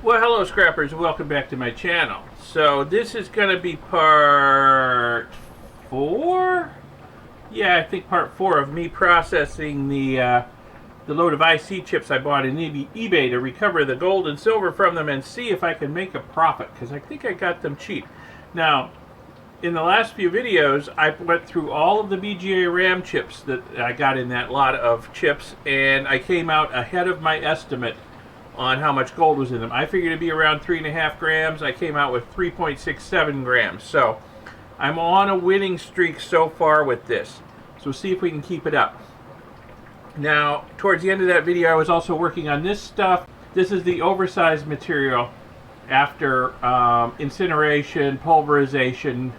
Well, hello scrappers, welcome back to my channel. So this is going to be part 4? Yeah, I think part 4 of me processing the load of IC chips I bought in eBay to recover the gold and silver from them and see if I can make a profit, because I think I got them cheap. Now, in the last few videos, I went through all of the BGA RAM chips that I got in that lot of chips, and I came out ahead of my estimate on how much gold was in them. I figured it'd be around 3.5 grams. I came out with 3.67 grams. So I'm on a winning streak so far with this. So we'll see if we can keep it up. Now, towards the end of that video, I was also working on this stuff. This is the oversized material after incineration, pulverization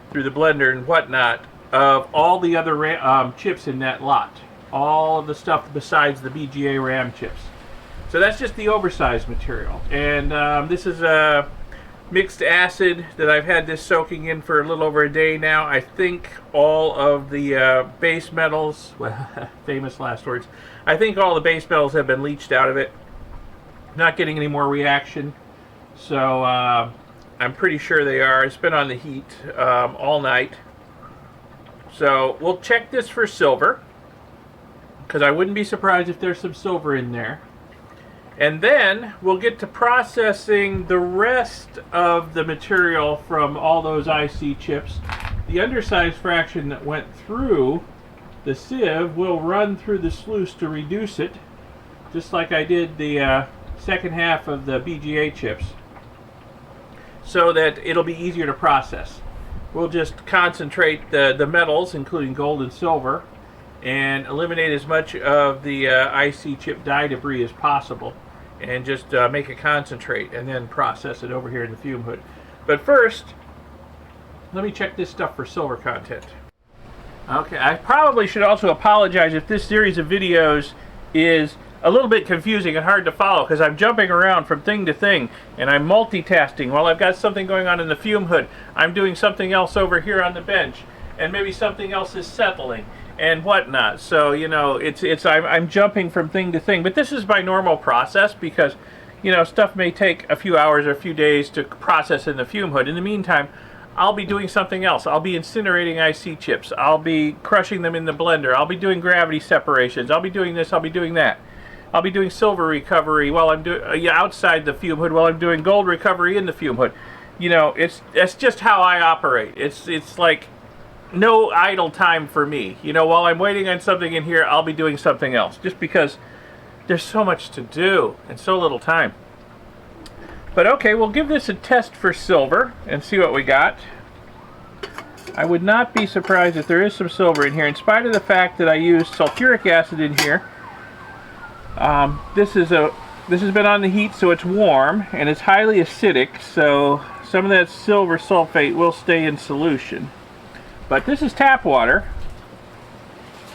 through the blender and whatnot of all the other chips in that lot. All of the stuff besides the BGA RAM chips. So that's just the oversized material. And this is a mixed acid that I've had this soaking in for a little over a day now. I think all of the base metals, well, famous last words, I think all the base metals have been leached out of it. Not getting any more reaction. So I'm pretty sure they are. It's been on the heat all night. So we'll check this for silver, because I wouldn't be surprised if there's some silver in there. And then we'll get to processing the rest of the material from all those IC chips. The undersized fraction that went through the sieve will run through the sluice to reduce it, just like I did the second half of the BGA chips, so that it'll be easier to process. We'll just concentrate the metals, including gold and silver, and eliminate as much of the IC chip dye debris as possible, and just make a concentrate and then process it over here in the fume hood. But first, let me check this stuff for silver content. Okay, I probably should also apologize if this series of videos is a little bit confusing and hard to follow, because I'm jumping around from thing to thing and I'm multitasking. While I've got something going on in the fume hood, I'm doing something else over here on the bench, and maybe something else is settling and whatnot. So, you know, I'm jumping from thing to thing. But this is my normal process, because, you know, stuff may take a few hours or a few days to process in the fume hood. In the meantime, I'll be doing something else. I'll be incinerating IC chips. I'll be crushing them in the blender. I'll be doing gravity separations. I'll be doing this. I'll be doing that. I'll be doing silver recovery while I'm doing outside the fume hood, while I'm doing gold recovery in the fume hood. You know, that's just how I operate. It's like no idle time for me. You know, while I'm waiting on something in here, I'll be doing something else, just because there's so much to do and so little time. But okay, we'll give this a test for silver and see what we got. I would not be surprised if there is some silver in here, in spite of the fact that I used sulfuric acid in here. This has been on the heat, so it's warm, and it's highly acidic, so some of that silver sulfate will stay in solution. But this is tap water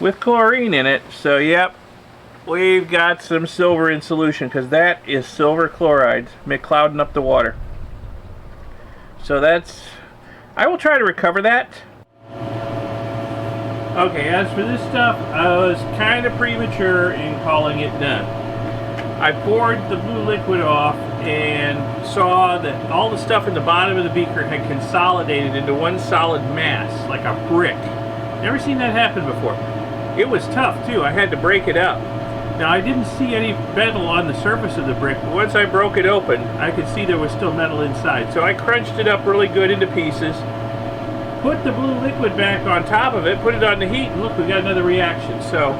with chlorine in it, so yep, we've got some silver in solution, because that is silver chloride clouding up the water. So I will try to recover that. Okay, as for this stuff, I was kind of premature in calling it done. I poured the blue liquid off and saw that all the stuff in the bottom of the beaker had consolidated into one solid mass, like a brick. Never seen that happen before. It was tough too. I had to break it up. Now, I didn't see any metal on the surface of the brick, but once I broke it open, I could see there was still metal inside. So I crunched it up really good into pieces, put the blue liquid back on top of it, put it on the heat, and look, we got another reaction. So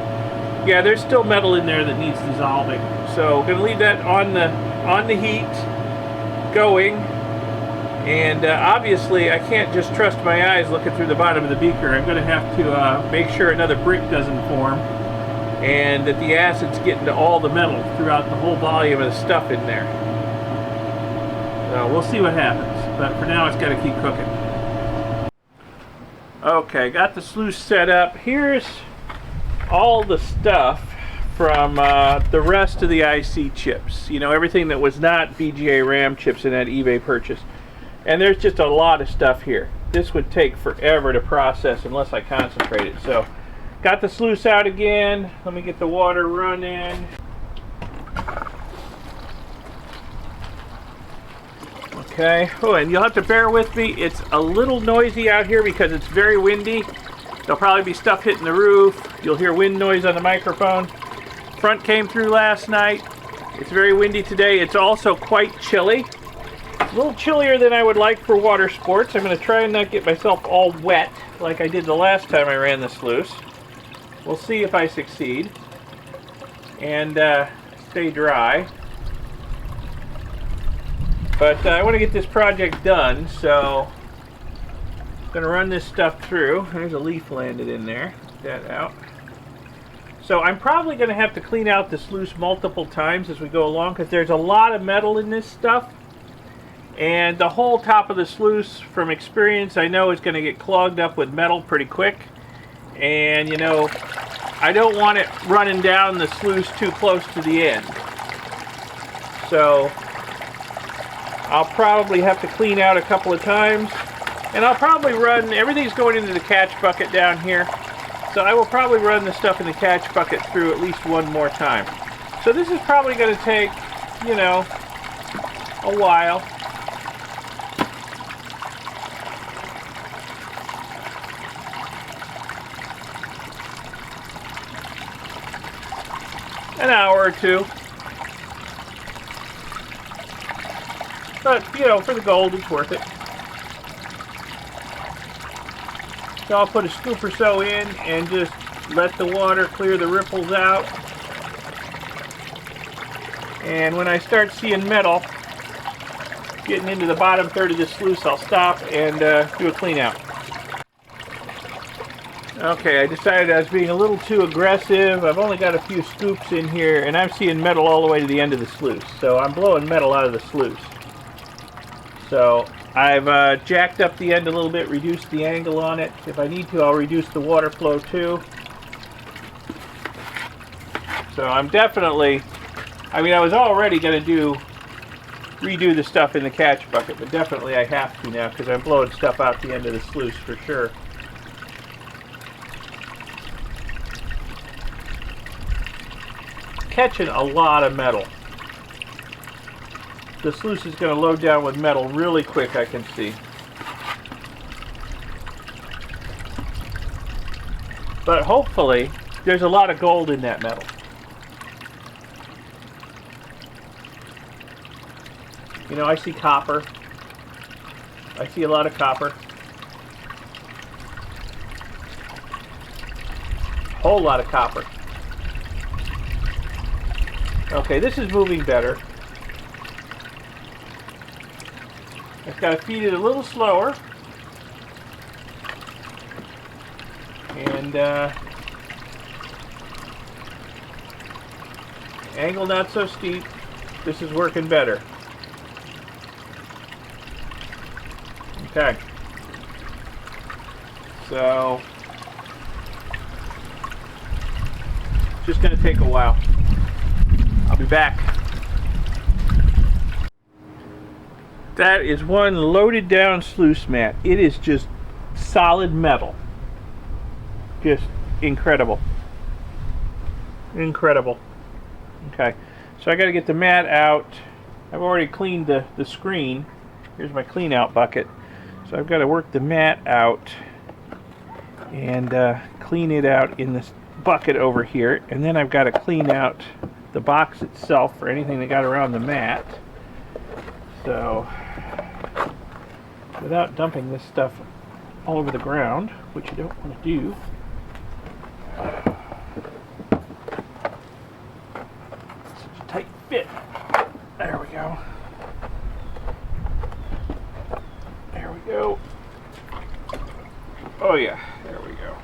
yeah, there's still metal in there that needs dissolving. So we're gonna leave that on the heat going. And obviously I can't just trust my eyes looking through the bottom of the beaker. I'm gonna have to make sure another brick doesn't form, and that the acid's getting to all the metal throughout the whole volume of the stuff in there. So we'll see what happens, but for now it's got to keep cooking. Okay, got the sluice set up. Here's all the stuff from the rest of the IC chips. You know, everything that was not BGA RAM chips in that eBay purchase. And there's just a lot of stuff here. This would take forever to process unless I concentrate it. So, got the sluice out again. Let me get the water running. Okay, oh, and you'll have to bear with me. It's a little noisy out here because it's very windy. There'll probably be stuff hitting the roof. You'll hear wind noise on the microphone. Front came through last night. It's very windy today. It's also quite chilly. A little chillier than I would like for water sports. I'm going to try and not get myself all wet like I did the last time I ran the sluice. We'll see if I succeed. And stay dry. But I want to get this project done, so I'm going to run this stuff through. There's a leaf landed in there. Get that out. So I'm probably going to have to clean out the sluice multiple times as we go along because there's a lot of metal in this stuff. And the whole top of the sluice, from experience, I know is going to get clogged up with metal pretty quick. And, you know, I don't want it running down the sluice too close to the end. So I'll probably have to clean out a couple of times. And I'll probably run, everything's going into the catch bucket down here. So I will probably run the stuff in the catch bucket through at least one more time. So this is probably going to take, you know, a while. An hour or two. But, you know, for the gold, it's worth it. So I'll put a scoop or so in and just let the water clear the ripples out. And when I start seeing metal getting into the bottom third of this sluice, I'll stop and do a clean out. Okay, I decided I was being a little too aggressive. I've only got a few scoops in here, and I'm seeing metal all the way to the end of the sluice. So I'm blowing metal out of the sluice. So I've jacked up the end a little bit, reduced the angle on it. If I need to, I'll reduce the water flow too. So I'm definitely, I mean, I was already going to redo the stuff in the catch bucket, but definitely I have to now because I'm blowing stuff out the end of the sluice for sure. Catching a lot of metal. The sluice is going to load down with metal really quick, I can see. But hopefully, there's a lot of gold in that metal. You know, I see copper. I see a lot of copper. Whole lot of copper. Okay, this is moving better. I've got to feed it a little slower. And angle not so steep. This is working better. Okay. So, just going to take a while. I'll be back. That is one loaded down sluice mat. It is just solid metal. Just incredible. Incredible. Okay, so I got to get the mat out. I've already cleaned the screen. Here's my clean out bucket. So I've got to work the mat out and clean it out in this bucket over here. And then I've got to clean out the box itself for anything that got around the mat. So, without dumping this stuff all over the ground, which you don't want to do, such a tight fit. There we go. There we go. Oh yeah, there we go.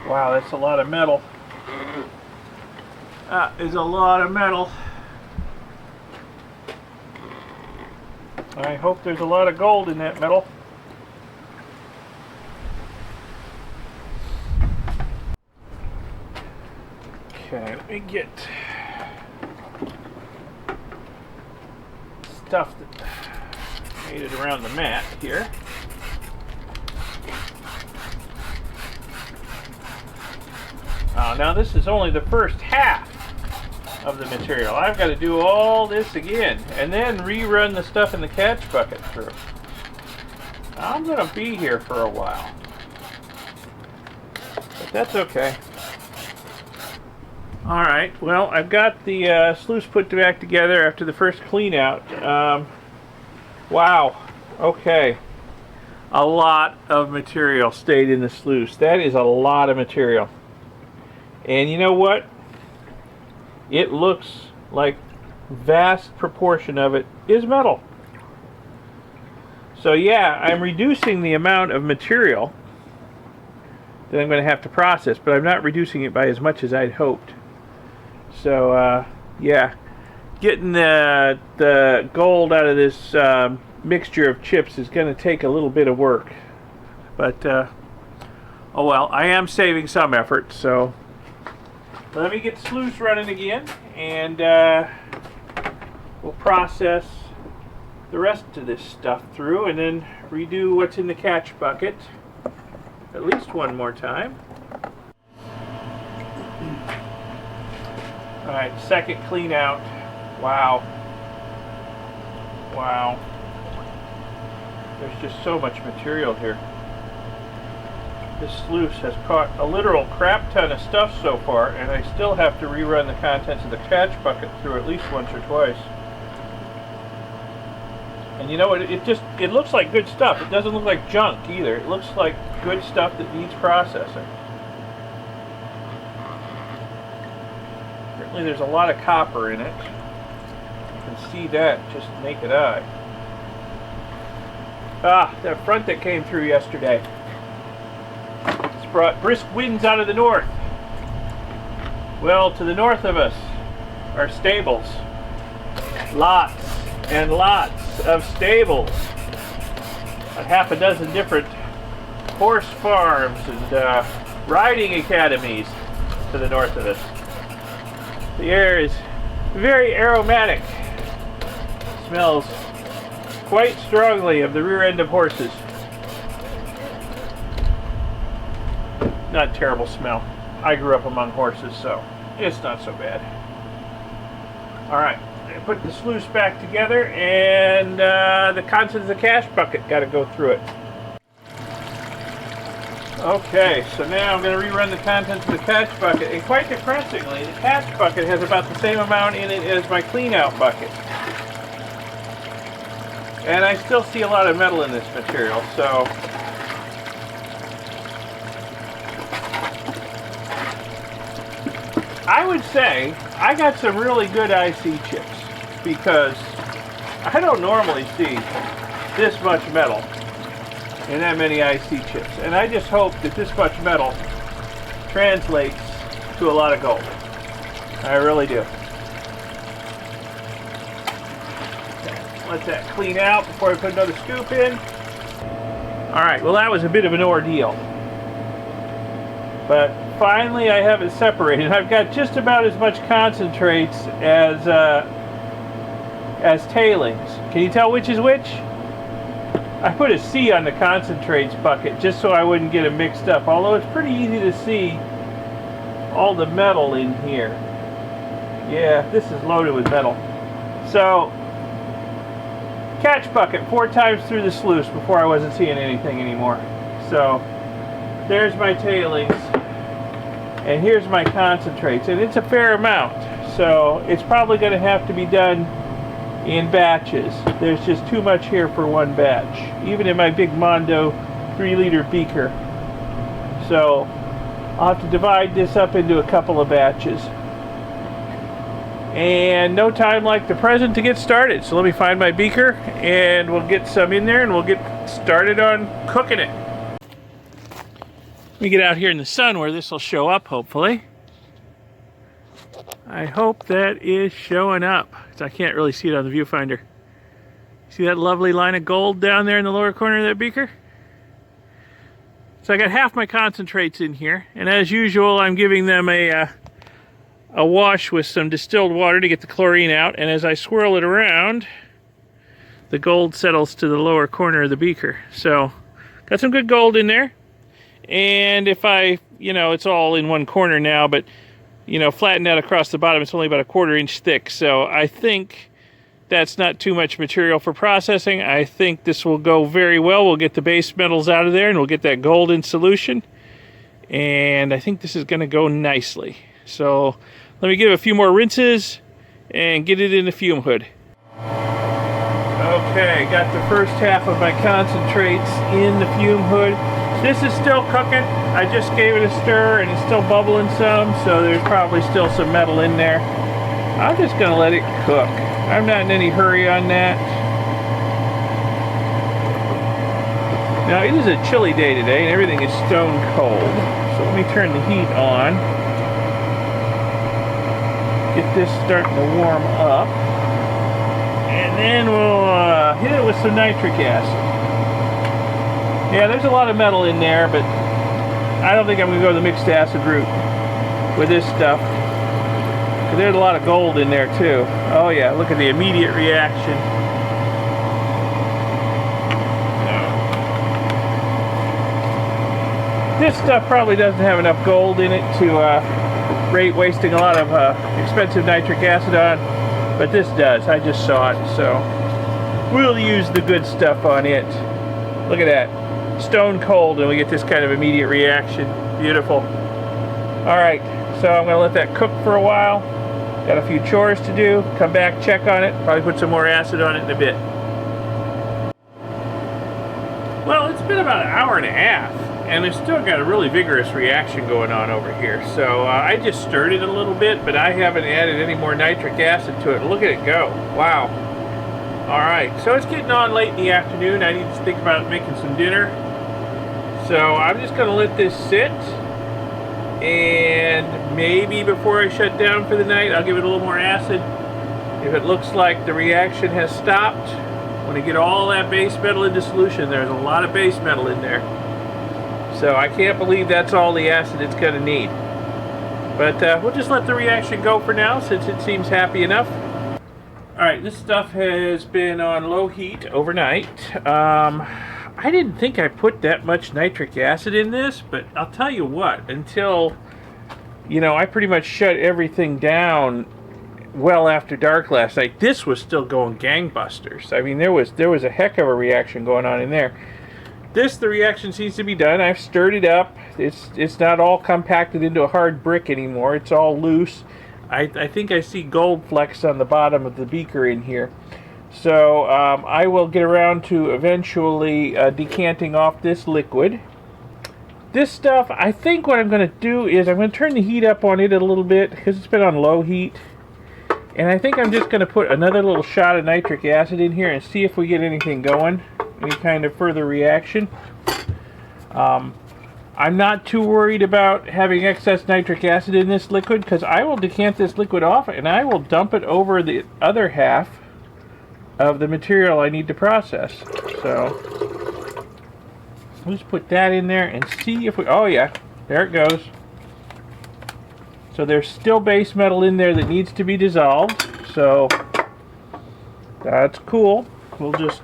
Wow, that's a lot of metal. That is a lot of metal. I hope there's a lot of gold in that metal. Okay, let me get stuff that made it around the mat here. Now this is only the first half of the material. I've got to do all this again and then rerun the stuff in the catch bucket through. I'm going to be here for a while, but that's okay. Alright, well, I've got the sluice put back together after the first clean out. Wow, okay. A lot of material stayed in the sluice. That is a lot of material. And you know what? It looks like vast proportion of it is metal. So yeah, I'm reducing the amount of material that I'm going to have to process, but I'm not reducing it by as much as I'd hoped. So yeah, getting the gold out of this mixture of chips is going to take a little bit of work. But oh well, I am saving some effort, so let me get the sluice running again, and we'll process the rest of this stuff through and then redo what's in the catch bucket at least one more time. Alright, second clean out. Wow. Wow. There's just so much material here. This sluice has caught a literal crap ton of stuff so far, and I still have to rerun the contents of the catch bucket through at least once or twice. And you know what, it looks like good stuff. It doesn't look like junk either. It looks like good stuff that needs processing. Certainly there's a lot of copper in it. You can see that just naked eye. Ah, that front that came through yesterday. It's brought brisk winds out of the north. Well, to the north of us are stables. Lots and lots of stables. A half a dozen different horse farms and riding academies to the north of us. The air is very aromatic. Smells quite strongly of the rear end of horses. Not a terrible smell. I grew up among horses, so it's not so bad. Alright, I put the sluice back together, and the contents of the catch bucket got to go through it. Okay, so now I'm going to rerun the contents of the catch bucket, and quite depressingly, the catch bucket has about the same amount in it as my clean out bucket. And I still see a lot of metal in this material, so I would say I got some really good IC chips, because I don't normally see this much metal in that many IC chips. And I just hope that this much metal translates to a lot of gold. I really do. Let that clean out before I put another scoop in. Alright, well that was a bit of an ordeal. But finally I have it separated. I've got just about as much concentrates as tailings. Can you tell which is which? I put a C on the concentrates bucket just so I wouldn't get them mixed up. Although it's pretty easy to see all the metal in here. Yeah, this is loaded with metal. So catch bucket 4 times through the sluice before I wasn't seeing anything anymore. So there's my tailings, and here's my concentrates, and it's a fair amount, so it's probably going to have to be done in batches. There's just too much here for one batch, even in my big Mondo 3-liter beaker. So I'll have to divide this up into a couple of batches. And no time like the present to get started. So let me find my beaker, and we'll get some in there, and we'll get started on cooking it. Let me get out here in the sun where this will show up, hopefully. I hope that is showing up, because I can't really see it on the viewfinder. See that lovely line of gold down there in the lower corner of that beaker? So I got half my concentrates in here, and as usual I'm giving them a wash with some distilled water to get the chlorine out, and as I swirl it around, the gold settles to the lower corner of the beaker. So got some good gold in there. And if I, it's all in one corner now, but flattened out across the bottom, it's only about a 1/4 inch thick. So I think that's not too much material for processing. I think this will go very well. We'll get the base metals out of there and we'll get that gold in solution. And I think this is going to go nicely. So let me give it a few more rinses and get it in the fume hood. Okay, got the first half of my concentrates in the fume hood. This is still cooking. I just gave it a stir and it's still bubbling some, so there's probably still some metal in there. I'm just going to let it cook. I'm not in any hurry on that. Now, it is a chilly day today and everything is stone cold. So let me turn the heat on. Get this starting to warm up. And then we'll hit it with some nitric acid. Yeah, there's a lot of metal in there, but I don't think I'm going to go the mixed acid route with this stuff. Because there's a lot of gold in there too. Oh yeah, look at the immediate reaction. This stuff probably doesn't have enough gold in it to rate wasting a lot of expensive nitric acid on, but this does. I just saw it, so we'll use the good stuff on it. Look at that. Stone cold, and we get this kind of immediate reaction. Beautiful. Alright, so I'm going to let that cook for a while. Got a few chores to do. Come back, check on it. Probably put some more acid on it in a bit. Well, it's been about an hour and a half, and it's still got a really vigorous reaction going on over here. So I just stirred it a little bit, but I haven't added any more nitric acid to it. Look at it go. Wow. Alright, so it's getting on late in the afternoon. I need to think about making some dinner. So I'm just going to let this sit, and maybe before I shut down for the night, I'll give it a little more acid. If it looks like the reaction has stopped, when I get all that base metal into solution, there's a lot of base metal in there. So I can't believe that's all the acid it's going to need. But we'll just let the reaction go for now, since it seems happy enough. Alright, this stuff has been on low heat overnight. I didn't think I put that much nitric acid in this, but I'll tell you what, until, I pretty much shut everything down well after dark last night, this was still going gangbusters. I mean, there was a heck of a reaction going on in there. The reaction seems to be done. I've stirred it up. It's not all compacted into a hard brick anymore. It's all loose. I think I see gold flecks on the bottom of the beaker in here. So I will get around to eventually decanting off this liquid. This stuff, I think what I'm going to do is I'm going to turn the heat up on it a little bit because it's been on low heat. And I think I'm just going to put another little shot of nitric acid in here and see if we get anything going, any kind of further reaction. I'm not too worried about having excess nitric acid in this liquid because I will decant this liquid off and I will dump it over the other half of the material I need to process. So we'll just put that in there and see if we, oh yeah, there it goes. So there's still base metal in there that needs to be dissolved, so that's cool. We'll just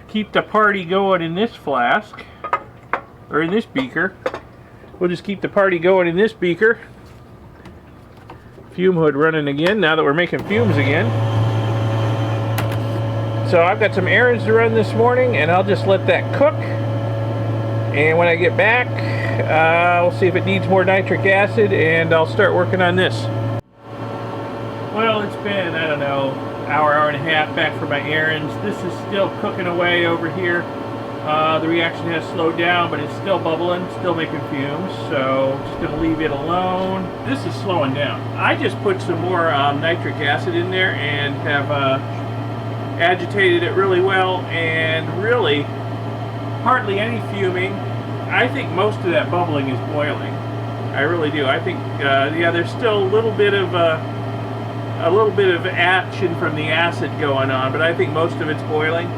keep the party going in this flask, or in this beaker. We'll just keep the party going in this beaker. Fume hood running again now that we're making fumes again. So I've got some errands to run this morning, and I'll just let that cook. And when I get back, we'll see if it needs more nitric acid, and I'll start working on this. Well, it's been, I don't know, hour and a half back from my errands. This is still cooking away over here. The reaction has slowed down, but it's still bubbling, still making fumes, so just going to leave it alone. This is slowing down. I just put some more nitric acid in there and have agitated it really well, and really hardly any fuming. I think most of that bubbling is boiling. I really do. I think, yeah, there's still a little bit of action from the acid going on, but I think most of it's boiling.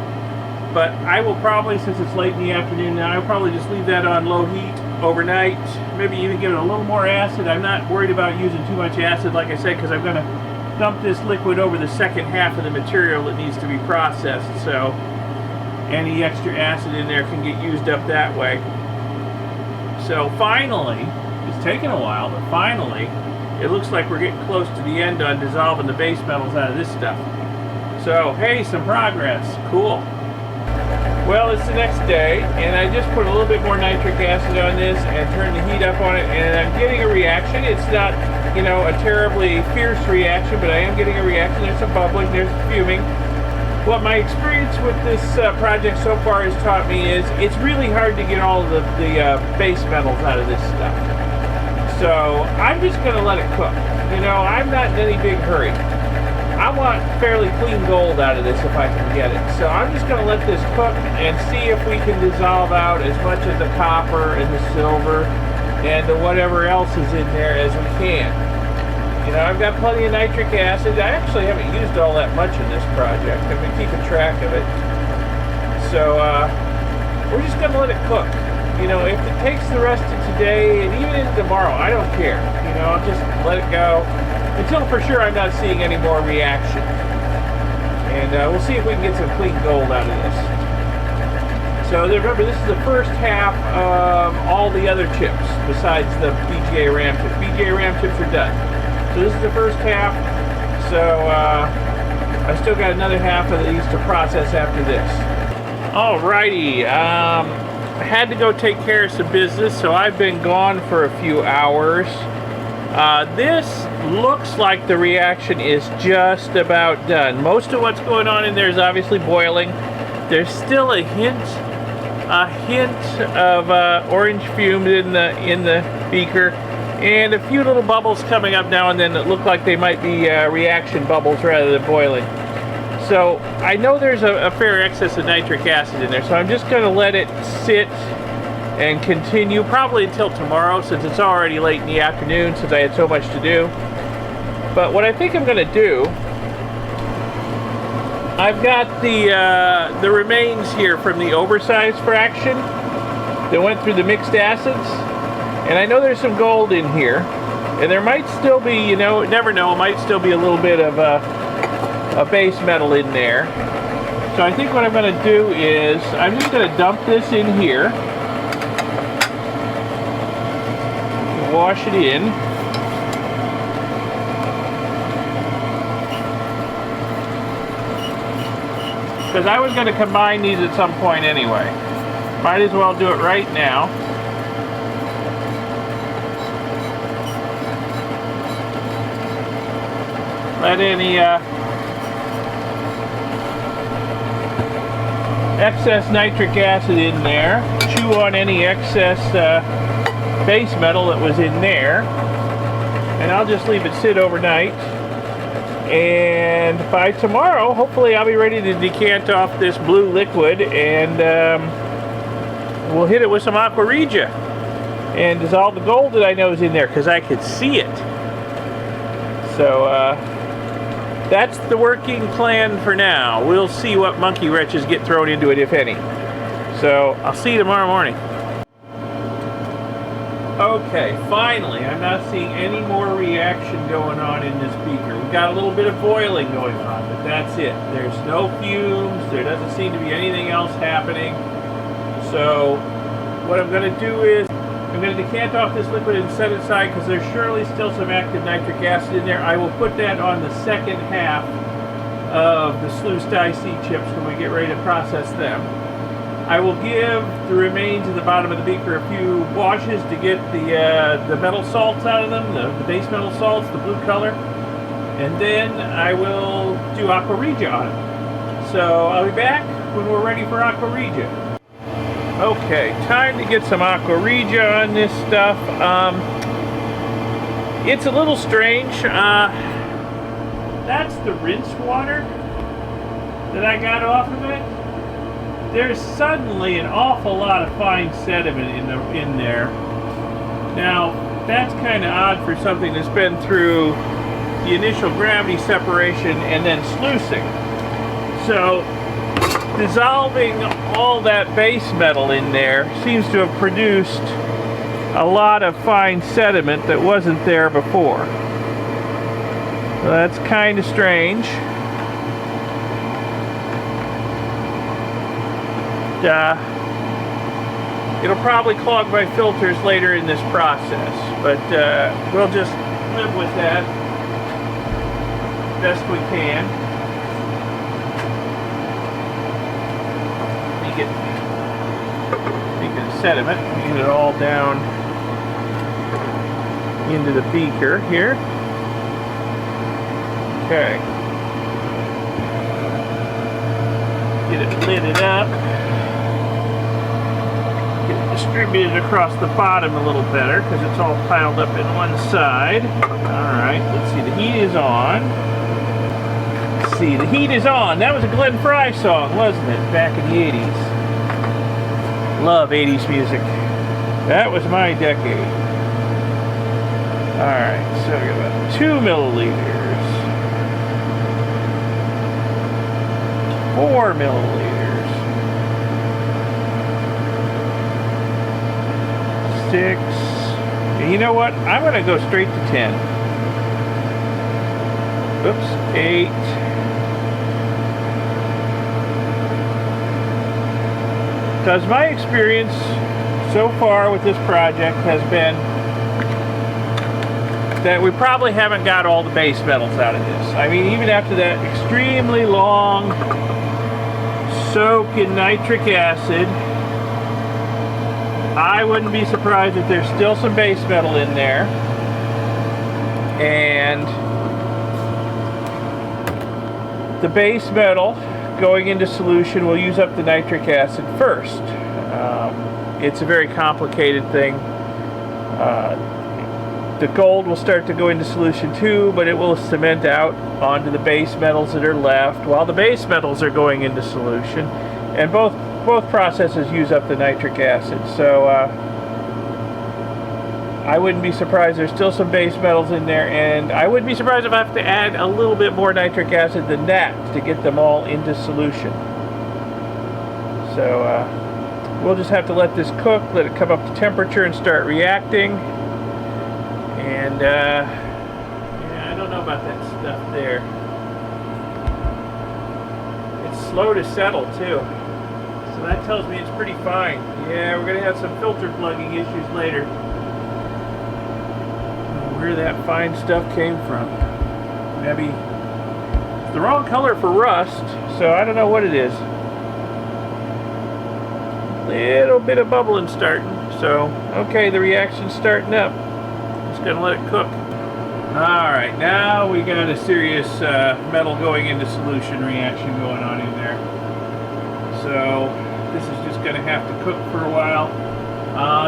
But I will probably, since it's late in the afternoon now, I'll probably just leave that on low heat overnight. Maybe even give it a little more acid. I'm not worried about using too much acid, like I said, because I'm going to dump this liquid over the second half of the material that needs to be processed, so any extra acid in there can get used up that way. So finally, it's taken a while, but finally, it looks like we're getting close to the end on dissolving the base metals out of this stuff. So, hey, some progress. Cool. Well, it's the next day, and I just put a little bit more nitric acid on this and turned the heat up on it, and I'm getting a reaction. It's not, you know, a terribly fierce reaction, but I am getting a reaction. There's some bubbling, there's fuming. What my experience with this project so far has taught me is it's really hard to get all of the base metals out of this stuff. So I'm just going to let it cook. You know, I'm not in any big hurry. I want fairly clean gold out of this if I can get it. So I'm just going to let this cook and see if we can dissolve out as much of the copper and the silver and the whatever else is in there as we can. You know, I've got plenty of nitric acid. I actually haven't used all that much in this project. I've been keeping track of it. So we're just going to let it cook. You know, if it takes the rest of today and even into tomorrow, I don't care. You know, I'll just let it go until for sure I'm not seeing any more reaction. And we'll see if we can get some clean gold out of this. So remember, this is the first half of all the other chips besides the BGA RAM chips. BGA RAM chips are done. So this is the first half. So I still got another half of these to process after this. Alrighty. I had to go take care of some business, so I've been gone for a few hours. This looks like the reaction is just about done. Most of what's going on in there is obviously boiling. There's still a hint of orange fumes in the beaker, and a few little bubbles coming up now and then that look like they might be reaction bubbles rather than boiling. So I know there's a fair excess of nitric acid in there, so I'm just going to let it sit and continue probably until tomorrow, since it's already late in the afternoon since I had so much to do. But what I think I'm going to do, I've got the remains here from the oversized fraction that went through the mixed acids, and I know there's some gold in here, and there might still be, you know, never know, it might still be a little bit of a base metal in there. So I think what I'm going to do is I'm just going to dump this in here, wash it in, because I was going to combine these at some point anyway. Might as well do it right now. Let any excess nitric acid in there, chew on any excess base metal that was in there, and I'll just leave it sit overnight, and by tomorrow hopefully I'll be ready to decant off this blue liquid, and we'll hit it with some Aqua regia and dissolve the gold that I know is in there, because I could see it. So that's the working plan for now. We'll see what monkey wrenches get thrown into it, if any. So I'll see you tomorrow morning. Okay, finally, I'm not seeing any more reaction going on in this beaker. We've got a little bit of boiling going on, but that's it. There's no fumes. There doesn't seem to be anything else happening. So what I'm going to do is I'm going to decant off this liquid and set it aside, because there's surely still some active nitric acid in there. I will put that on the second half of the sluiced IC chips when we get ready to process them. I will give the remains at the bottom of the beaker a few washes to get the metal salts out of them, the base metal salts, the blue color, and then I will do Aqua regia on it. So I'll be back when we're ready for Aqua regia. Okay, time to get some Aqua regia on this stuff. It's a little strange. That's the rinse water that I got off of it. There's suddenly an awful lot of fine sediment in there. Now, that's kind of odd for something that's been through the initial gravity separation and then sluicing. So, dissolving all that base metal in there seems to have produced a lot of fine sediment that wasn't there before. So that's kind of strange. It'll probably clog my filters later in this process, but we'll just live with that best we can. Make it sediment, get it all down into the beaker here. Okay. Get it lidded up. Get it distributed across the bottom a little better because it's all piled up in one side. Alright, let's see, the heat is on. Let's see, the heat is on. That was a Glenn Frey song, wasn't it? Back in the 80s. Love 80s music. That was my decade. Alright, so we got about 2 milliliters. 4 milliliters. 6. And you know what? I'm going to go straight to 10. Oops. 8. Because my experience so far with this project has been that we probably haven't got all the base metals out of this. I mean, even after that extremely long soak in nitric acid, I wouldn't be surprised if there's still some base metal in there. And the base metal going into solution will use up the nitric acid first. It's a very complicated thing. The gold will start to go into solution too, but it will cement out onto the base metals that are left while the base metals are going into solution. And both processes use up the nitric acid. So I wouldn't be surprised there's still some base metals in there, and I wouldn't be surprised if I have to add a little bit more nitric acid than that to get them all into solution. So we'll just have to let this cook, let it come up to temperature and start reacting. And yeah, I don't know about that stuff there. It's slow to settle too, so that tells me it's pretty fine. Yeah, we're gonna have some filter plugging issues later. Where that fine stuff came from? Maybe it's the wrong color for rust, so I don't know what it is. Little bit of bubbling starting, so okay, the reaction's starting up. Gonna let it cook. Alright, now we got a serious metal going into solution reaction going on in there. So this is just gonna have to cook for a while.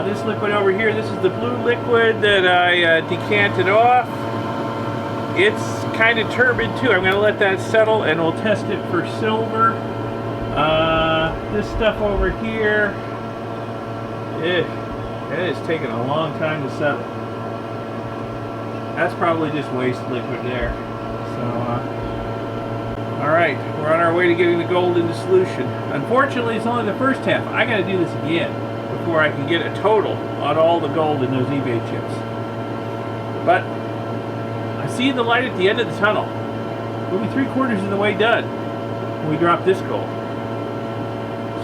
This liquid over here, this is the blue liquid that I decanted off. It's kind of turbid too. I'm gonna let that settle and we'll test it for silver. This stuff over here, it is taking a long time to settle. That's probably just waste liquid there. So, alright, we're on our way to getting the gold into solution. Unfortunately, it's only the first half. I gotta do this again before I can get a total on all the gold in those eBay chips. But, I see the light at the end of the tunnel. We'll be 3/4 of the way done when we drop this gold.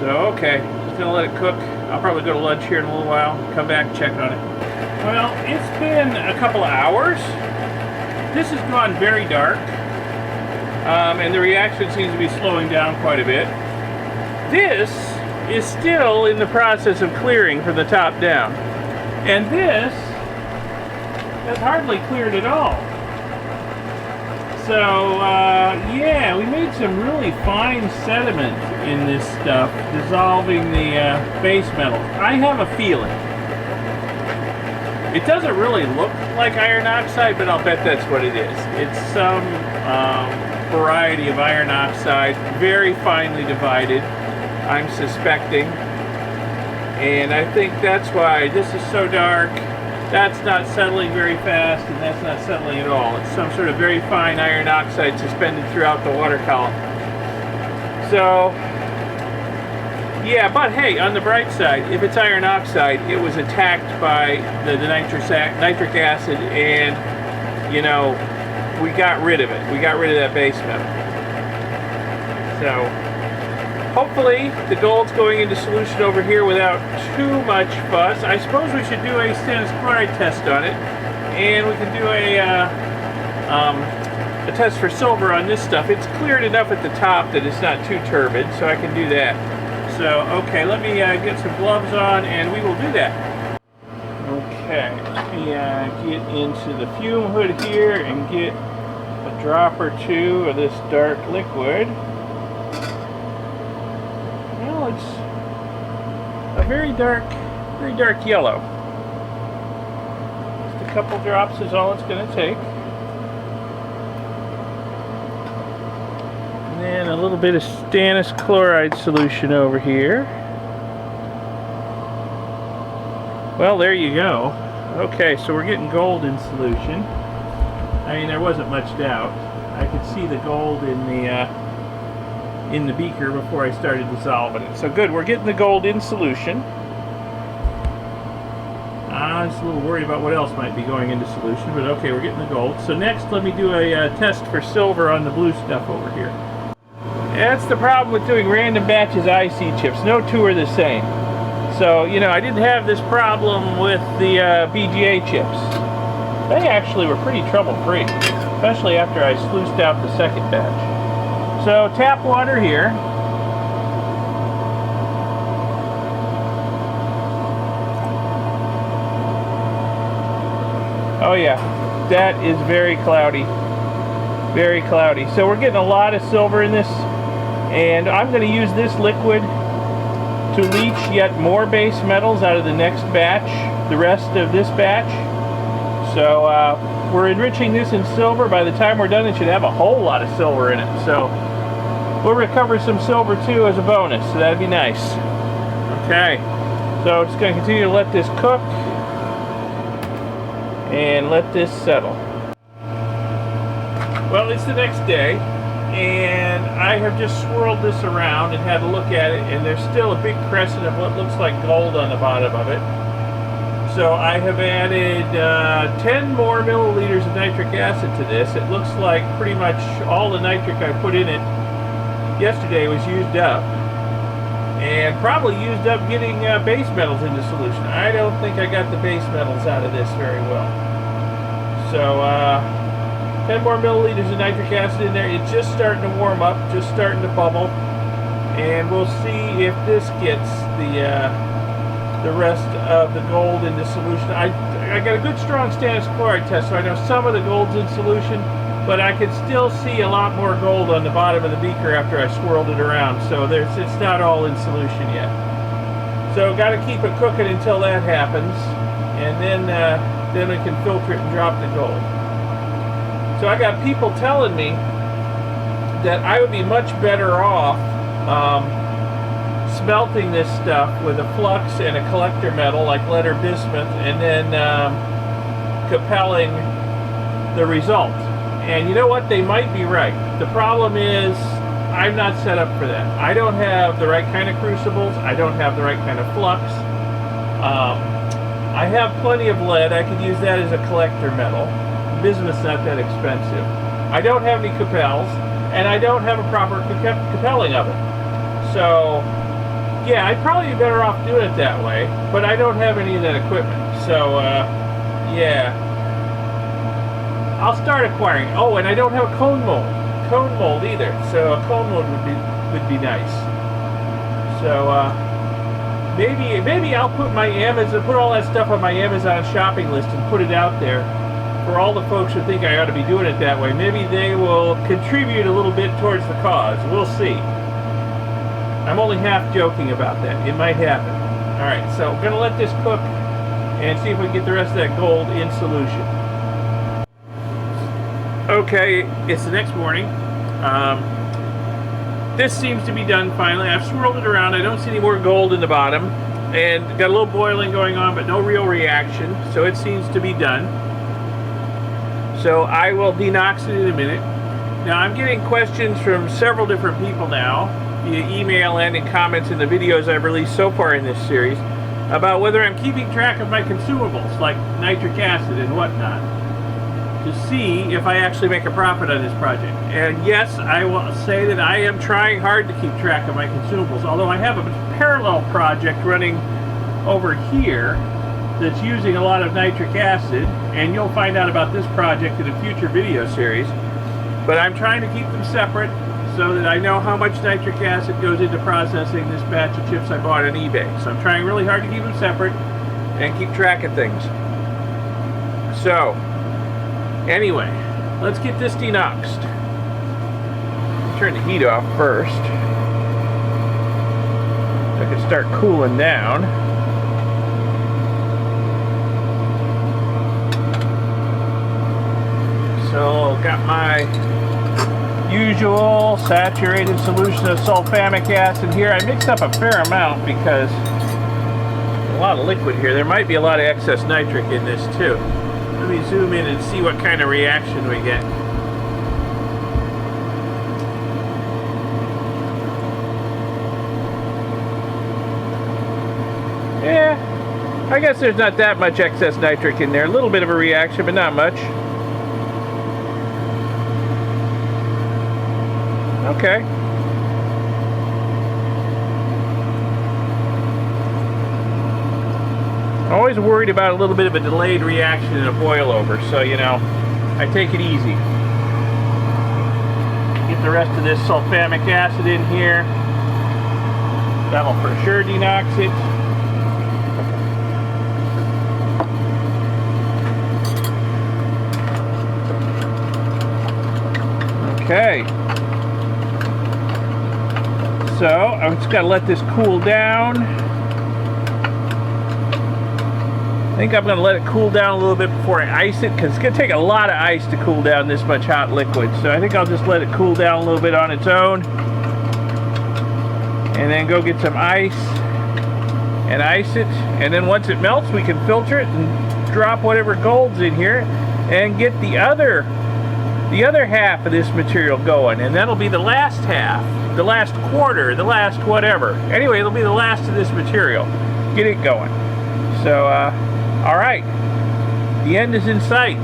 So, okay, just gonna let it cook. I'll probably go to lunch here in a little while, come back and check on it. Well, it's been a couple of hours. This has gone very dark, and the reaction seems to be slowing down quite a bit. This is still in the process of clearing from the top down, and this has hardly cleared at all. So, yeah, we made some really fine sediment in this stuff, dissolving the base metal. I have a feeling. It doesn't really look like iron oxide, but I'll bet that's what it is. It's some variety of iron oxide, very finely divided, I'm suspecting. And I think that's why this is so dark. That's not settling very fast, and that's not settling at all. It's some sort of very fine iron oxide suspended throughout the water column. So, yeah, but hey, on the bright side, if it's iron oxide, it was attacked by the nitric acid, and, you know, we got rid of it. We got rid of that base metal. So hopefully the gold's going into solution over here without too much fuss. I suppose we should do a stannous chloride test on it, and we can do a test for silver on this stuff. It's cleared enough at the top that it's not too turbid, so I can do that. So, okay, let me get some gloves on, and we will do that. Okay, let me get into the fume hood here and get a drop or two of this dark liquid. Well, it's a very dark yellow. Just a couple drops is all it's going to take. And then a little bit of stannous chloride solution over here. Well, there you go. Okay, so we're getting gold in solution. I mean, there wasn't much doubt. I could see the gold in the beaker before I started dissolving it. So good, we're getting the gold in solution. I'm just a little worried about what else might be going into solution, but okay, we're getting the gold. So next, let me do a test for silver on the blue stuff over here. That's the problem with doing random batches IC chips. No two are the same. So, you know, I didn't have this problem with the BGA chips. They actually were pretty trouble-free, especially after I sluiced out the second batch. So, tap water here. Oh yeah, that is very cloudy. Very cloudy. So we're getting a lot of silver in this, and I'm going to use this liquid to leach yet more base metals out of the next batch, the rest of this batch. So we're enriching this in silver. By the time we're done, it should have a whole lot of silver in it. So we'll recover some silver too as a bonus, so that'd be nice. Okay, so just going to continue to let this cook and let this settle. Well, it's the next day, and I have just swirled this around and had a look at it, and there's still a big crescent of what looks like gold on the bottom of it. So I have added 10 more milliliters of nitric acid to this. It looks like pretty much all the nitric I put in it yesterday was used up, and probably used up getting base metals into solution. I don't think I got the base metals out of this very well. So 10 more milliliters of nitric acid in there. It's just starting to warm up, just starting to bubble, and we'll see if this gets the rest of the gold into solution. I got a good strong stannous chloride test, so I know some of the gold's in solution, but I can still see a lot more gold on the bottom of the beaker after I swirled it around. So it's not all in solution yet. So got to keep it cooking until that happens, and then we can filter it and drop the gold. So I got people telling me that I would be much better off smelting this stuff with a flux and a collector metal like lead or bismuth, and then capelling the result. And you know what? They might be right. The problem is I'm not set up for that. I don't have the right kind of crucibles. I don't have the right kind of flux. I have plenty of lead. I could use that as a collector metal. Bismuth's not that expensive. I don't have any capels, and I don't have a proper capelling of it. So, yeah, I'd probably be better off doing it that way, but I don't have any of that equipment. So, yeah. I'll start acquiring. Oh, and I don't have a cone mold either. So a cone mold would be nice. So maybe I'll put all that stuff on my Amazon shopping list and put it out there for all the folks who think I ought to be doing it that way. Maybe they will contribute a little bit towards the cause. We'll see. I'm only half joking about that. It might happen. All right, so I'm gonna let this cook and see if we can get the rest of that gold in solution. Okay, it's the next morning. This seems to be done finally. I've swirled it around. I don't see any more gold in the bottom, and got a little boiling going on, but no real reaction, so it seems to be done. So I will de-nox it in a minute. Now I'm getting questions from several different people now, via email and in comments in the videos I've released so far in this series, about whether I'm keeping track of my consumables, like nitric acid and whatnot. to see if I actually make a profit on this project. And yes, I will say that I am trying hard to keep track of my consumables, although I have a parallel project running over here that's using a lot of nitric acid, and you'll find out about this project in a future video series. But I'm trying to keep them separate so that I know how much nitric acid goes into processing this batch of chips I bought on eBay. So I'm trying really hard to keep them separate and keep track of things. So, anyway, let's get this de-noxed. Turn the heat off first. I can start cooling down. So, got my usual saturated solution of sulfamic acid here. I mixed up a fair amount because a lot of liquid here. There might be a lot of excess nitric in this too. Let me zoom in and see what kind of reaction we get. Yeah, I guess there's not that much excess nitric in there. A little bit of a reaction, but not much. Okay. I'm always worried about a little bit of a delayed reaction in a boil over, so you know, I take it easy. Get the rest of this sulfamic acid in here. That'll for sure denox it. Okay. So, I'm just going to let this cool down. I think I'm going to let it cool down a little bit before I ice it, because it's going to take a lot of ice to cool down this much hot liquid. So I think I'll just let it cool down a little bit on its own. And then go get some ice and ice it. And then once it melts, we can filter it and drop whatever gold's in here and get the other half of this material going. And that'll be the last half. The last quarter, the last whatever. Anyway, it'll be the last of this material. Get it going. So, alright. The end is in sight.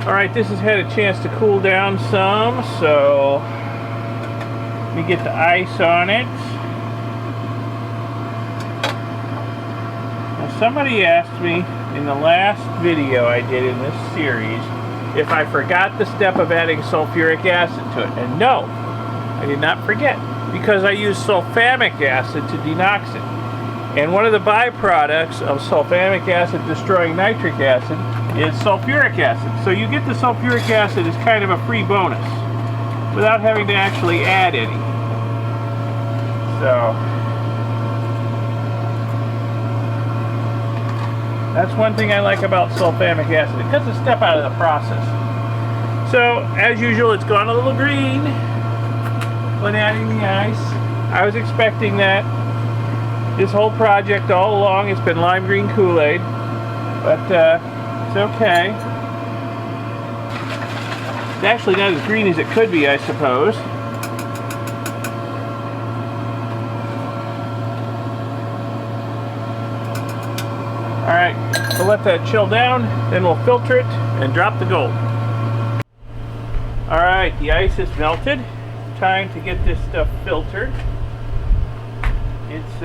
Alright, this has had a chance to cool down some, so let me get the ice on it. Now, somebody asked me in the last video I did in this series if I forgot the step of adding sulfuric acid to it. And no, I did not forget, because I used sulfamic acid to denox it. And one of the byproducts of sulfamic acid destroying nitric acid is sulfuric acid. So you get the sulfuric acid as kind of a free bonus without having to actually add any. So that's one thing I like about sulfamic acid. It cuts a step out of the process. So, as usual, it's gone a little green when adding the ice. I was expecting that. This whole project all along it's been lime green Kool-Aid, but it's okay. It's actually not as green as it could be, I suppose. Alright, we'll let that chill down, then we'll filter it and drop the gold. Alright, the ice is melted. Time to get this stuff filtered. It's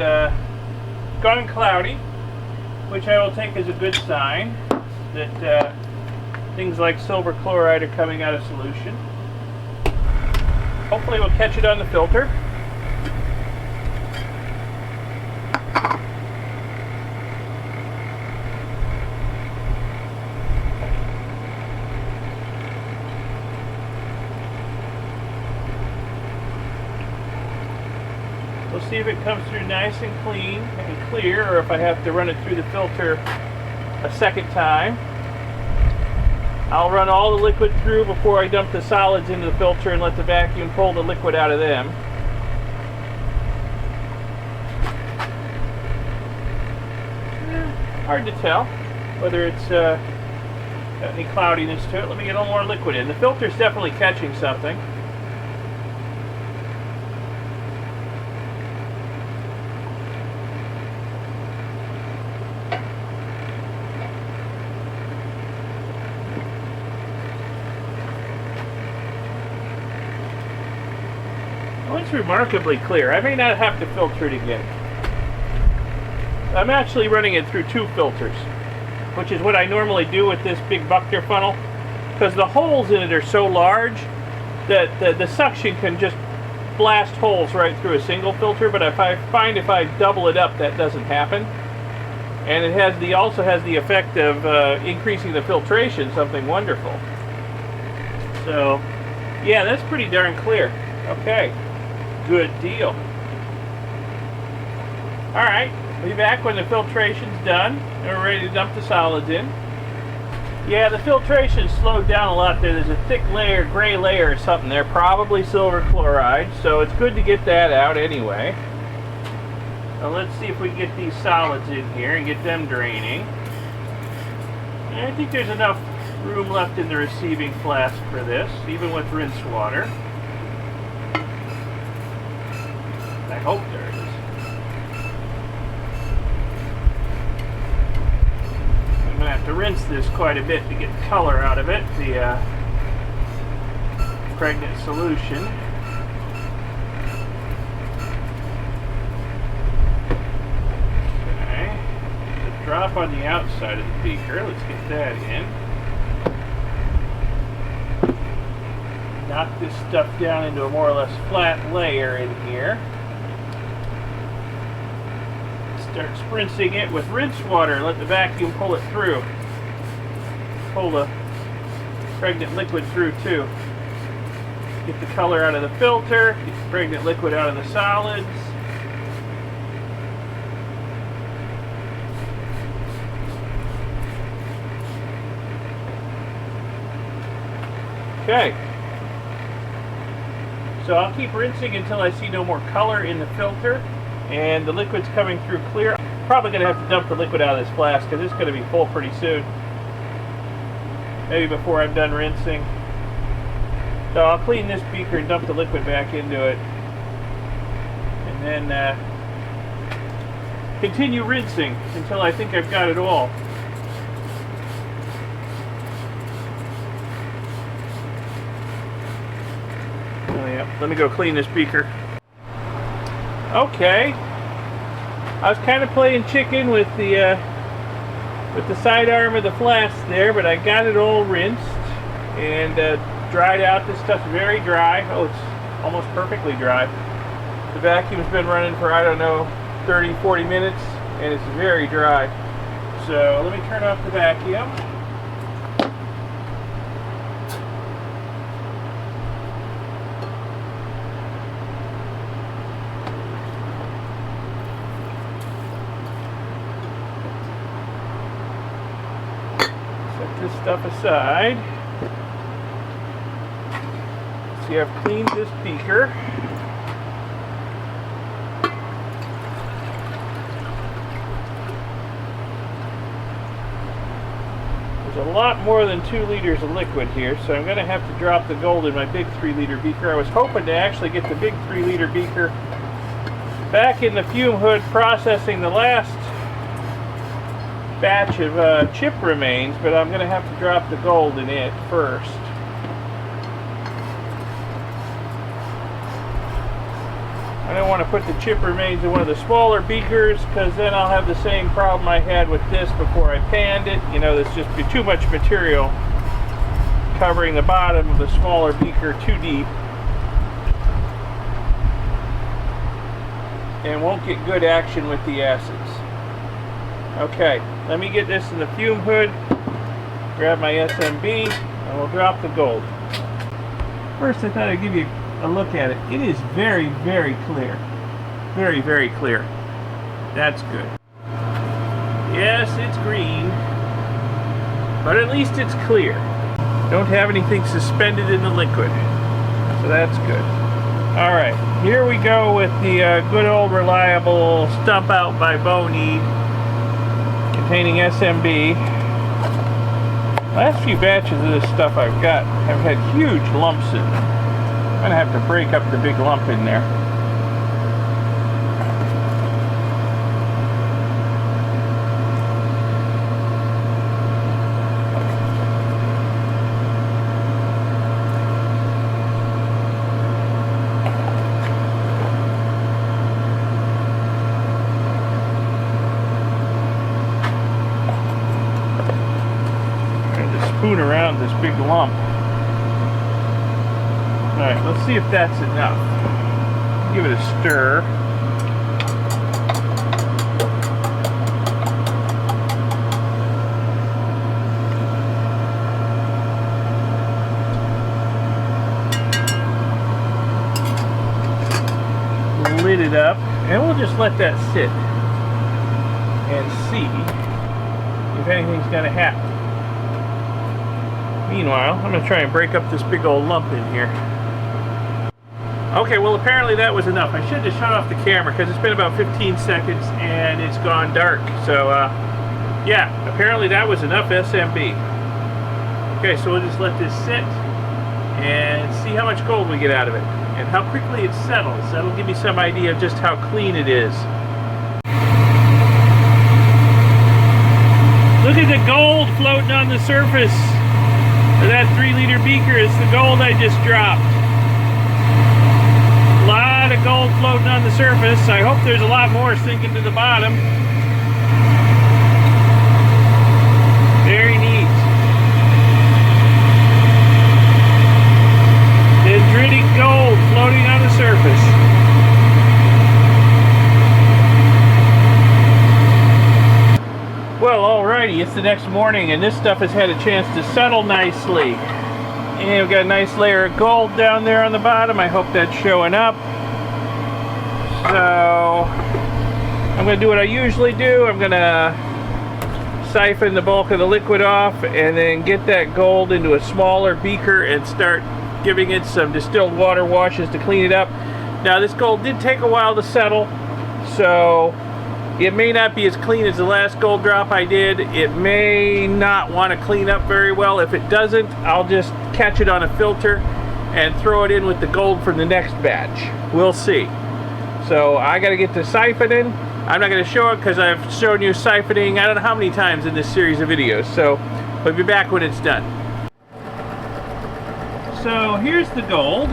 gone cloudy, which I will take as a good sign that things like silver chloride are coming out of solution. Hopefully we'll catch it on the filter. We'll see if it comes through nice and clean and clear, or if I have to run it through the filter a second time. I'll run all the liquid through before I dump the solids into the filter and let the vacuum pull the liquid out of them. Hard to tell whether it's got any cloudiness to it. Let me get a little more liquid in. The filter's definitely catching something. it's remarkably clear. I may not have to filter it again. I'm actually running it through 2 filters, which is what I normally do with this big Buckner funnel, because the holes in it are so large that the suction can just blast holes right through a single filter. But if I double it up, that doesn't happen. And it also has the effect of increasing the filtration, something wonderful. So, yeah, that's pretty darn clear. Okay, good deal. All right, be back when the filtration's done and we're ready to dump the solids in. Yeah, the filtration slowed down a lot there. There's a thick layer, gray layer or something there, probably silver chloride, so it's good to get that out anyway. Now let's see if we can get these solids in here and get them draining. And I think there's enough room left in the receiving flask for this, even with rinse water. I hope there is. I'm going to have to rinse this quite a bit to get the color out of it, the pregnant solution. Okay, the drop on the outside of the beaker, let's get that in. Knock this stuff down into a more or less flat layer in here. Start spritzing it with rinse water. Let the vacuum pull it through. Pull the pregnant liquid through too. Get the color out of the filter. Get the pregnant liquid out of the solids. Okay. So I'll keep rinsing until I see no more color in the filter and the liquid's coming through clear. I'm probably going to have to dump the liquid out of this flask because it's going to be full pretty soon. Maybe before I'm done rinsing. So I'll clean this beaker and dump the liquid back into it. And then continue rinsing until I think I've got it all. Let me go clean this beaker. Okay, I was kind of playing chicken with the sidearm of the flask there, but I got it all rinsed and dried out. This stuff's very dry. Oh, it's almost perfectly dry. The vacuum's been running for, I don't know, 30, 40 minutes, and it's very dry. So let me turn off the vacuum. This stuff aside. See, I've cleaned this beaker. There's a lot more than 2 liters of liquid here, so I'm going to have to drop the gold in my big 3-liter beaker. I was hoping to actually get the big 3-liter beaker back in the fume hood processing the last batch of chip remains, but I'm going to have to drop the gold in it first. I don't want to put the chip remains in one of the smaller beakers because then I'll have the same problem I had with this before I panned it. You know, there's just be too much material covering the bottom of the smaller beaker too deep and won't get good action with the acids. Okay, let me get this in the fume hood, grab my SMB, and we'll drop the gold. First, I thought I'd give you a look at it. It is very, very clear. Very, very clear. That's good. Yes, it's green, but at least it's clear. Don't have anything suspended in the liquid, so that's good. All right, here we go with the good old reliable Stump Out by Boney containing SMB. Last few batches of this stuff I've got have had huge lumps in them. I'm going to have to break up the big lump in there. spoon around this big lump. Alright, let's see if that's enough. Give it a stir. Lid it up, and we'll just let that sit and see if anything's going to happen. Meanwhile, I'm going to try and break up this big old lump in here. Okay, well apparently that was enough. I should have shut off the camera because it's been about 15 seconds and it's gone dark. So yeah, apparently that was enough SMB. Okay, so we'll just let this sit and see how much gold we get out of it and how quickly it settles. That'll give me some idea of just how clean it is. Look at the gold floating on the surface of that 3-liter beaker. It's the gold I just dropped. A lot of gold floating on the surface. I hope there's a lot more sinking to the bottom. Very neat. Dendritic gold floating on the surface. Well, alrighty, it's the next morning and this stuff has had a chance to settle nicely. And we've got a nice layer of gold down there on the bottom. I hope that's showing up. So I'm going to do what I usually do. I'm going to siphon the bulk of the liquid off and then get that gold into a smaller beaker and start giving it some distilled water washes to clean it up. Now this gold did take a while to settle, so it may not be as clean as the last gold drop I did. It may not want to clean up very well. If it doesn't, I'll just catch it on a filter and throw it in with the gold from the next batch. We'll see. So I got to get to siphoning. I'm not going to show it because I've shown you siphoning I don't know how many times in this series of videos. So I'll be back when it's done. So here's the gold.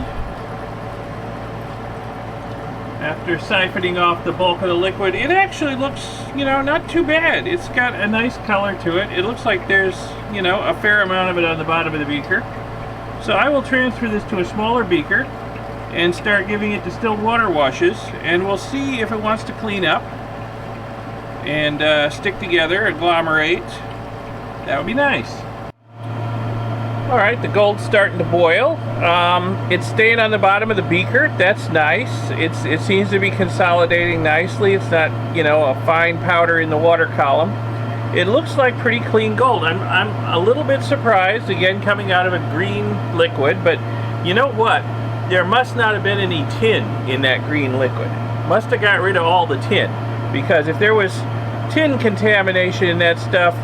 After siphoning off the bulk of the liquid, it actually looks, you know, not too bad. It's got a nice color to it. It looks like there's, you know, a fair amount of it on the bottom of the beaker. So I will transfer this to a smaller beaker and start giving it distilled water washes, and we'll see if it wants to clean up and stick together, agglomerate. That would be nice. Alright, the gold's starting to boil. It's staying on the bottom of the beaker. That's nice. It seems to be consolidating nicely. It's not, you know, a fine powder in the water column. It looks like pretty clean gold. I'm a little bit surprised, again, coming out of a green liquid, but you know what? There must not have been any tin in that green liquid. Must have got rid of all the tin, because if there was tin contamination in that stuff,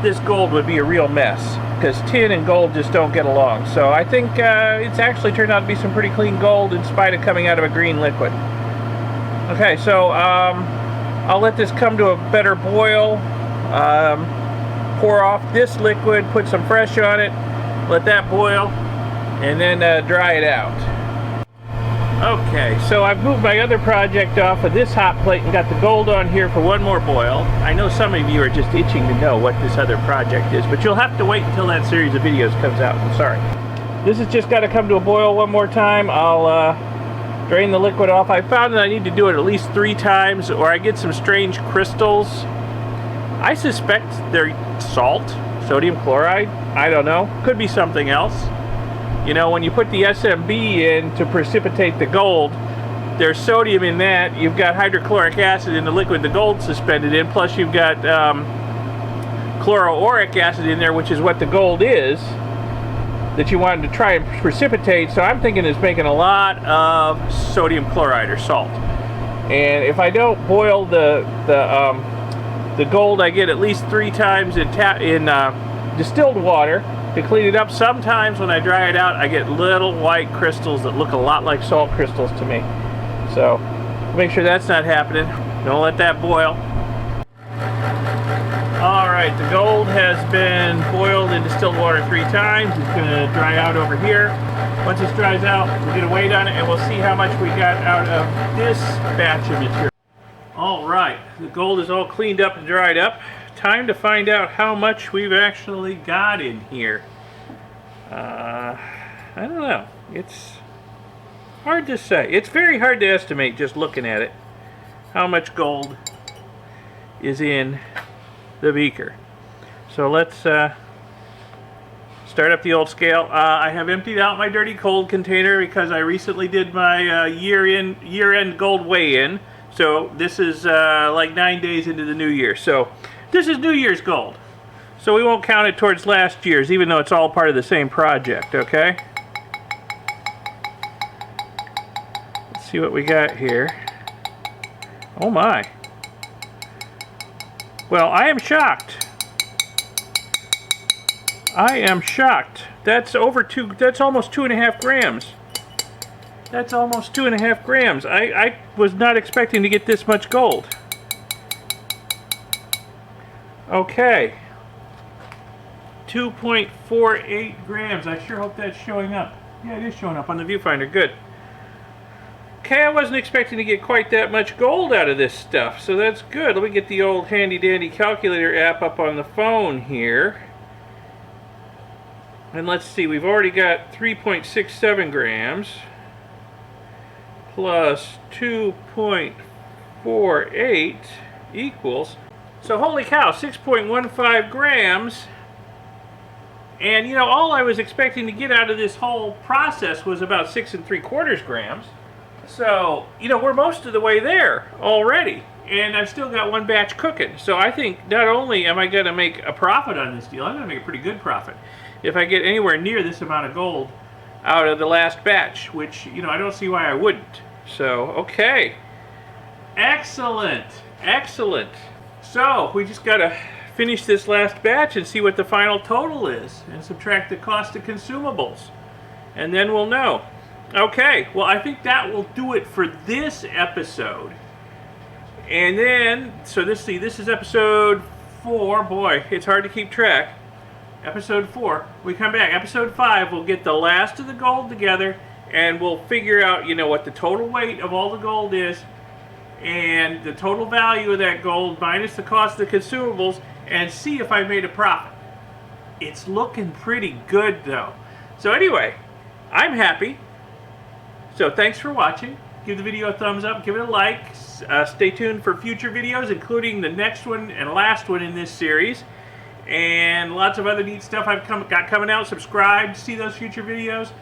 this gold would be a real mess, because tin and gold just don't get along. So I think it's actually turned out to be some pretty clean gold in spite of coming out of a green liquid. Okay, so I'll let this come to a better boil, pour off this liquid, put some fresh on it, let that boil, and then dry it out. Okay, so I've moved my other project off of this hot plate and got the gold on here for one more boil. I know some of you are just itching to know what this other project is, but you'll have to wait until that series of videos comes out. I'm sorry. This has just got to come to a boil one more time. I'll drain the liquid off. I found that I need to do it at least 3 times or I get some strange crystals. I suspect they're salt, sodium chloride. I don't know. Could be something else. You know, when you put the SMB in to precipitate the gold, there's sodium in that. You've got hydrochloric acid in the liquid the gold's suspended in, plus you've got chloroauric acid in there, which is what the gold is, that you wanted to try and precipitate. So I'm thinking it's making a lot of sodium chloride or salt. And if I don't boil the gold, I get at least 3 times in distilled water to clean it up. Sometimes when I dry it out, I get little white crystals that look a lot like salt crystals to me. So make sure that's not happening. Don't let that boil. Alright, the gold has been boiled in distilled water 3 times. It's going to dry out over here. Once this dries out, we'll get a weight on it and we'll see how much we got out of this batch of material. Alright, the gold is all cleaned up and dried up. time to find out how much we've actually got in here. I don't know. It's hard to say. It's very hard to estimate just looking at it how much gold is in the beaker. So let's start up the old scale. I have emptied out my dirty gold container because I recently did my year-end gold weigh-in. So this is like 9 days into the new year. So this is New Year's gold. So we won't count it towards last year's, even though it's all part of the same project, okay? Let's see what we got here. Oh my. Well, I am shocked. I am shocked. That's almost 2.5 grams. That's almost 2.5 grams. I was not expecting to get this much gold. Okay. 2.48 grams. I sure hope that's showing up. Yeah, it is showing up on the viewfinder. Good. Okay, I wasn't expecting to get quite that much gold out of this stuff, so that's good. Let me get the old handy-dandy calculator app up on the phone here. And let's see, we've already got 3.67 grams plus 2.48 equals, so holy cow, 6.15 grams. And you know, all I was expecting to get out of this whole process was about 6 3/4 grams. So, you know, we're most of the way there already. And I've still got one batch cooking. So I think not only am I going to make a profit on this deal, I'm going to make a pretty good profit if I get anywhere near this amount of gold out of the last batch, which, you know, I don't see why I wouldn't. So, okay. Excellent. Excellent. So, we just got to finish this last batch and see what the final total is and subtract the cost of consumables. And then we'll know. Okay, well, I think that will do it for this episode. And then, so this is episode 4. Boy, it's hard to keep track. Episode 4. We come back. Episode 5, we'll get the last of the gold together, and we'll figure out, you know, what the total weight of all the gold is, and the total value of that gold minus the cost of the consumables, and see if I made a profit. It's looking pretty good, though. So anyway, I'm happy. So thanks for watching. Give the video a thumbs up, give it a like. Stay tuned for future videos, including the next one and last one in this series. And lots of other neat stuff I've got coming out. Subscribe to see those future videos.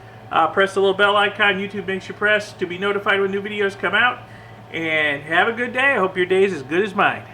Press the little bell icon YouTube makes you press to be notified when new videos come out. And have a good day. I hope your day is as good as mine.